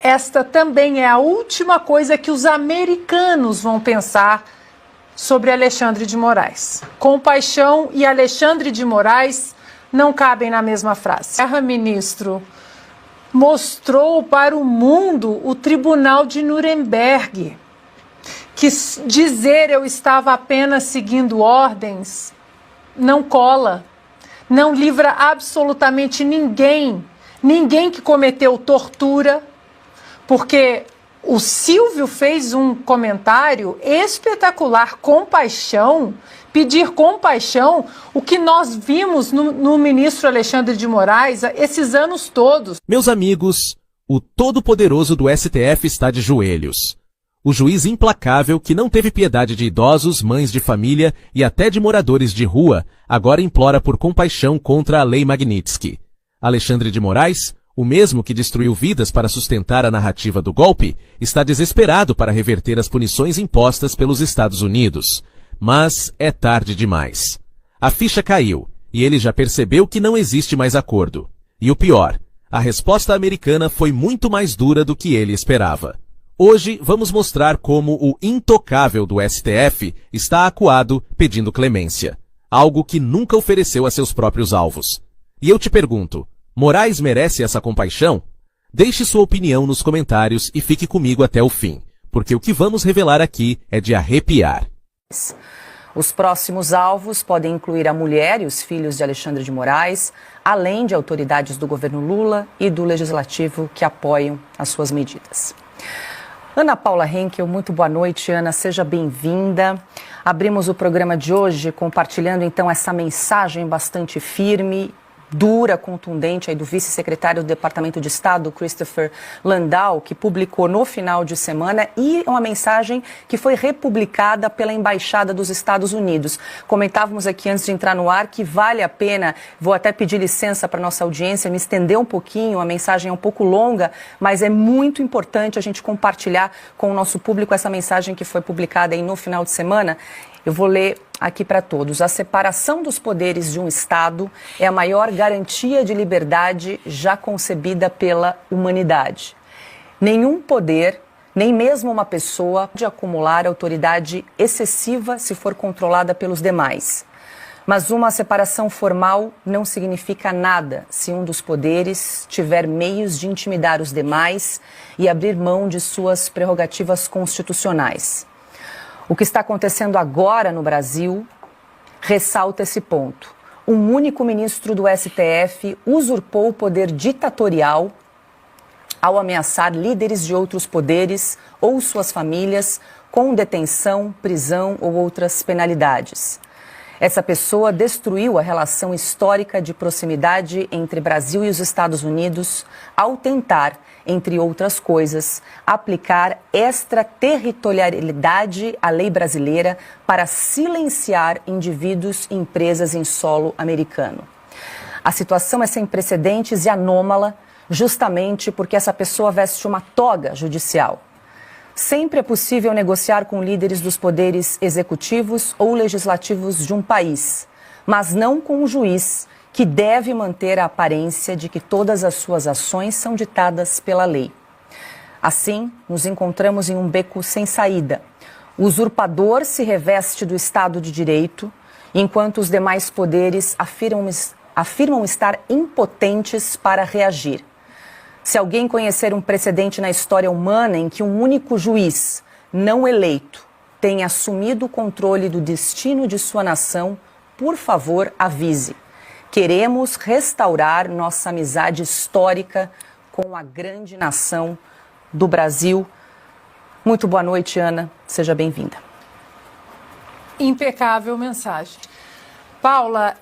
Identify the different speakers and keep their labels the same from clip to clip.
Speaker 1: esta também é a última coisa que os americanos vão pensar sobre Alexandre de Moraes. Compaixão e Alexandre de Moraes não cabem na mesma frase. A ministro mostrou para o mundo o Tribunal de Nuremberg, que dizer eu estava apenas seguindo ordens não cola, não livra absolutamente ninguém que cometeu tortura, porque o Silvio fez um comentário espetacular, compaixão, pedir compaixão, o que nós vimos no ministro Alexandre de Moraes esses anos todos.
Speaker 2: Meus amigos, o todo-poderoso do STF está de joelhos. O juiz implacável que não teve piedade de idosos, mães de família e até de moradores de rua, agora implora por compaixão contra a Lei Magnitsky. Alexandre de Moraes, o mesmo que destruiu vidas para sustentar a narrativa do golpe, está desesperado para reverter as punições impostas pelos Estados Unidos. Mas é tarde demais. A ficha caiu, e ele já percebeu que não existe mais acordo. E o pior, a resposta americana foi muito mais dura do que ele esperava. Hoje vamos mostrar como o intocável do STF está acuado pedindo clemência, algo que nunca ofereceu a seus próprios alvos. E eu te pergunto, Moraes merece essa compaixão? Deixe sua opinião nos comentários e fique comigo até o fim, porque o que vamos revelar aqui é de arrepiar.
Speaker 3: Os próximos alvos podem incluir a mulher e os filhos de Alexandre de Moraes, além de autoridades do governo Lula e do Legislativo que apoiam as suas medidas. Ana Paula Henkel, muito boa noite, Ana, seja bem-vinda. Abrimos o programa de hoje compartilhando então essa mensagem bastante firme, dura, contundente aí do vice-secretário do Departamento de Estado, Christopher Landau, que publicou no final de semana, e uma mensagem que foi republicada pela Embaixada dos Estados Unidos. Comentávamos aqui antes de entrar no ar que vale a pena, vou até pedir licença para nossa audiência, me estender um pouquinho, a mensagem é um pouco longa, mas é muito importante a gente compartilhar com o nosso público essa mensagem que foi publicada aí no final de semana. Eu vou ler aqui para todos. A separação dos poderes de um Estado é a maior garantia de liberdade já concebida pela humanidade. Nenhum poder, nem mesmo uma pessoa, pode acumular autoridade excessiva se for controlada pelos demais. Mas uma separação formal não significa nada se um dos poderes tiver meios de intimidar os demais e abrir mão de suas prerrogativas constitucionais. O que está acontecendo agora no Brasil ressalta esse ponto. Um único ministro do STF usurpou o poder ditatorial ao ameaçar líderes de outros poderes ou suas famílias com detenção, prisão ou outras penalidades. Essa pessoa destruiu a relação histórica de proximidade entre Brasil e os Estados Unidos ao tentar, entre outras coisas, aplicar extraterritorialidade à lei brasileira para silenciar indivíduos e empresas em solo americano. A situação é sem precedentes e anômala, justamente porque essa pessoa veste uma toga judicial. Sempre é possível negociar com líderes dos poderes executivos ou legislativos de um país, mas não com um juiz que deve manter a aparência de que todas as suas ações são ditadas pela lei. Assim, nos encontramos em um beco sem saída. O usurpador se reveste do Estado de Direito, enquanto os demais poderes afirmam estar impotentes para reagir. Se alguém conhecer um precedente na história humana em que um único juiz, não eleito, tenha assumido o controle do destino de sua nação, por favor, avise. Queremos restaurar nossa amizade histórica com a grande nação do Brasil. Muito boa noite, Ana. Seja bem-vinda.
Speaker 1: Impecável mensagem. Paula,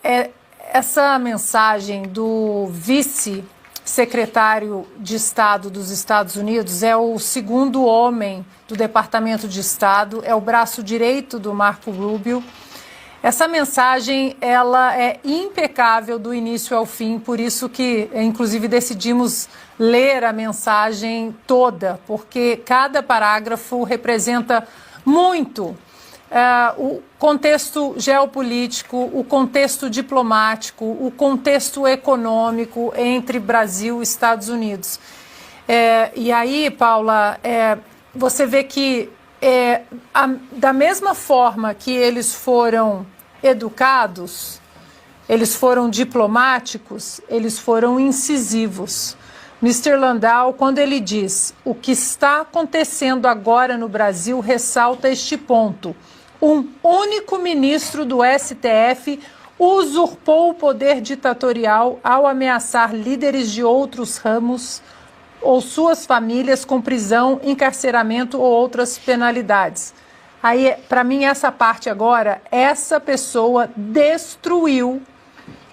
Speaker 1: essa mensagem do vice-secretário de Estado dos Estados Unidos é o segundo homem do Departamento de Estado, é o braço direito do Marco Rubio. Essa mensagem, ela é impecável do início ao fim, por isso que, inclusive, decidimos ler a mensagem toda, porque cada parágrafo representa muito o contexto geopolítico, o contexto diplomático, o contexto econômico entre Brasil e Estados Unidos. E aí, Paula, você vê que da mesma forma que eles foram educados, eles foram diplomáticos, eles foram incisivos. Mr. Landau, quando ele diz o que está acontecendo agora no Brasil, ressalta este ponto. Um único ministro do STF usurpou o poder ditatorial ao ameaçar líderes de outros ramos ou suas famílias com prisão, encarceramento ou outras penalidades. Aí, para mim, essa parte agora, essa pessoa destruiu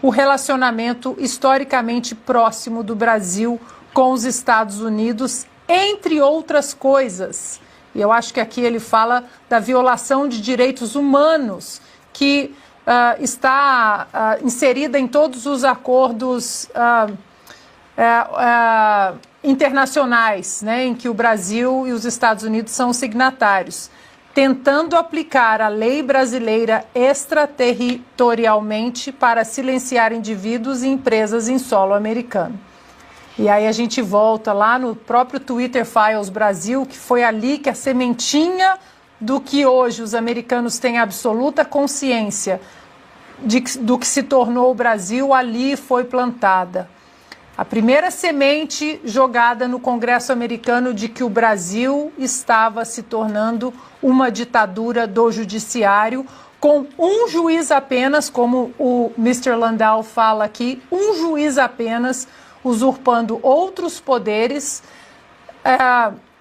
Speaker 1: o relacionamento historicamente próximo do Brasil com os Estados Unidos, entre outras coisas. E eu acho que aqui ele fala da violação de direitos humanos, que está inserida em todos os acordos internacionais, né, em que o Brasil e os Estados Unidos são signatários, tentando aplicar a lei brasileira extraterritorialmente para silenciar indivíduos e empresas em solo americano. E aí a gente volta lá no próprio Twitter Files Brasil, que foi ali que a sementinha do que hoje os americanos têm absoluta consciência do que se tornou o Brasil, ali foi plantada. A primeira semente jogada no Congresso americano de que o Brasil estava se tornando uma ditadura do judiciário, com um juiz apenas, como o Mr. Landau fala aqui, um juiz apenas usurpando outros poderes,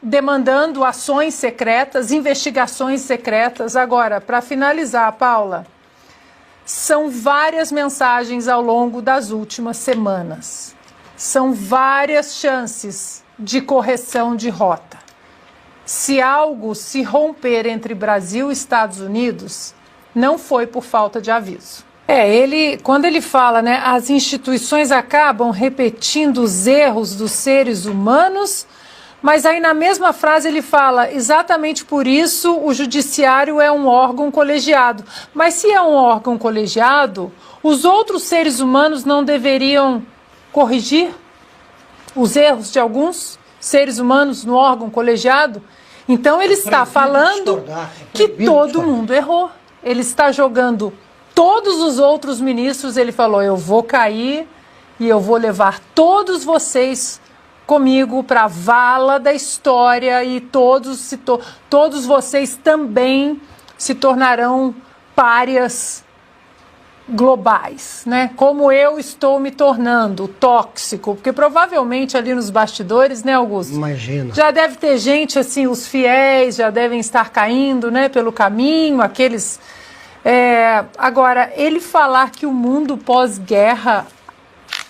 Speaker 1: demandando ações secretas, investigações secretas. Agora, para finalizar, Paula, são várias mensagens ao longo das últimas semanas. São várias chances de correção de rota. Se algo se romper entre Brasil e Estados Unidos, não foi por falta de aviso. Quando ele fala, né, as instituições acabam repetindo os erros dos seres humanos, mas aí na mesma frase ele fala, exatamente por isso o judiciário é um órgão colegiado. Mas se é um órgão colegiado, os outros seres humanos não deveriam corrigir os erros de alguns seres humanos no órgão colegiado? Então ele está falando que todo mundo errou. Ele está jogando todos os outros ministros, ele falou, eu vou cair e eu vou levar todos vocês comigo para a vala da história e todos vocês também se tornarão párias globais, né? Como eu estou me tornando tóxico, porque provavelmente ali nos bastidores, né, Augusto?
Speaker 4: Imagina.
Speaker 1: Já deve ter gente assim, os fiéis já devem estar caindo, né, pelo caminho, aqueles... Agora, ele falar que o mundo pós-guerra,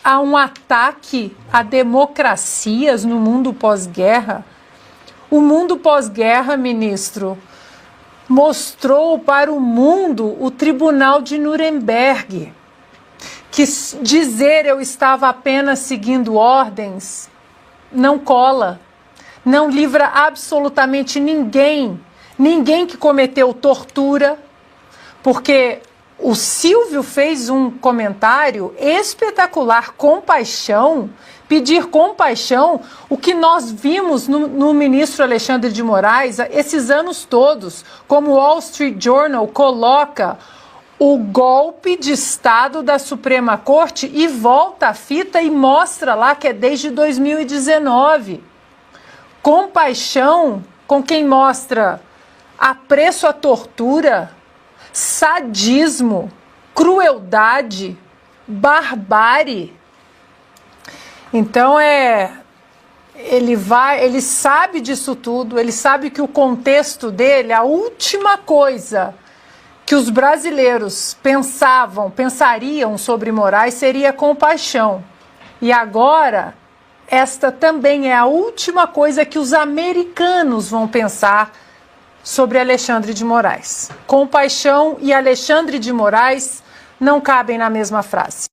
Speaker 1: há um ataque a democracias no mundo pós-guerra, o mundo pós-guerra, ministro, mostrou para o mundo o Tribunal de Nuremberg, que dizer eu estava apenas seguindo ordens não cola, não livra absolutamente ninguém que cometeu tortura, porque o Silvio fez um comentário espetacular, compaixão, pedir compaixão, o que nós vimos no ministro Alexandre de Moraes esses anos todos, como o Wall Street Journal coloca o golpe de Estado da Suprema Corte e volta a fita e mostra lá que é desde 2019. Compaixão com quem mostra apreço à tortura, sadismo, crueldade, barbárie. Então ele sabe disso tudo, ele sabe que o contexto dele, a última coisa que os brasileiros pensariam sobre Moraes seria compaixão. E agora, esta também é a última coisa que os americanos vão pensar sobre Alexandre de Moraes. Compaixão e Alexandre de Moraes não cabem na mesma frase.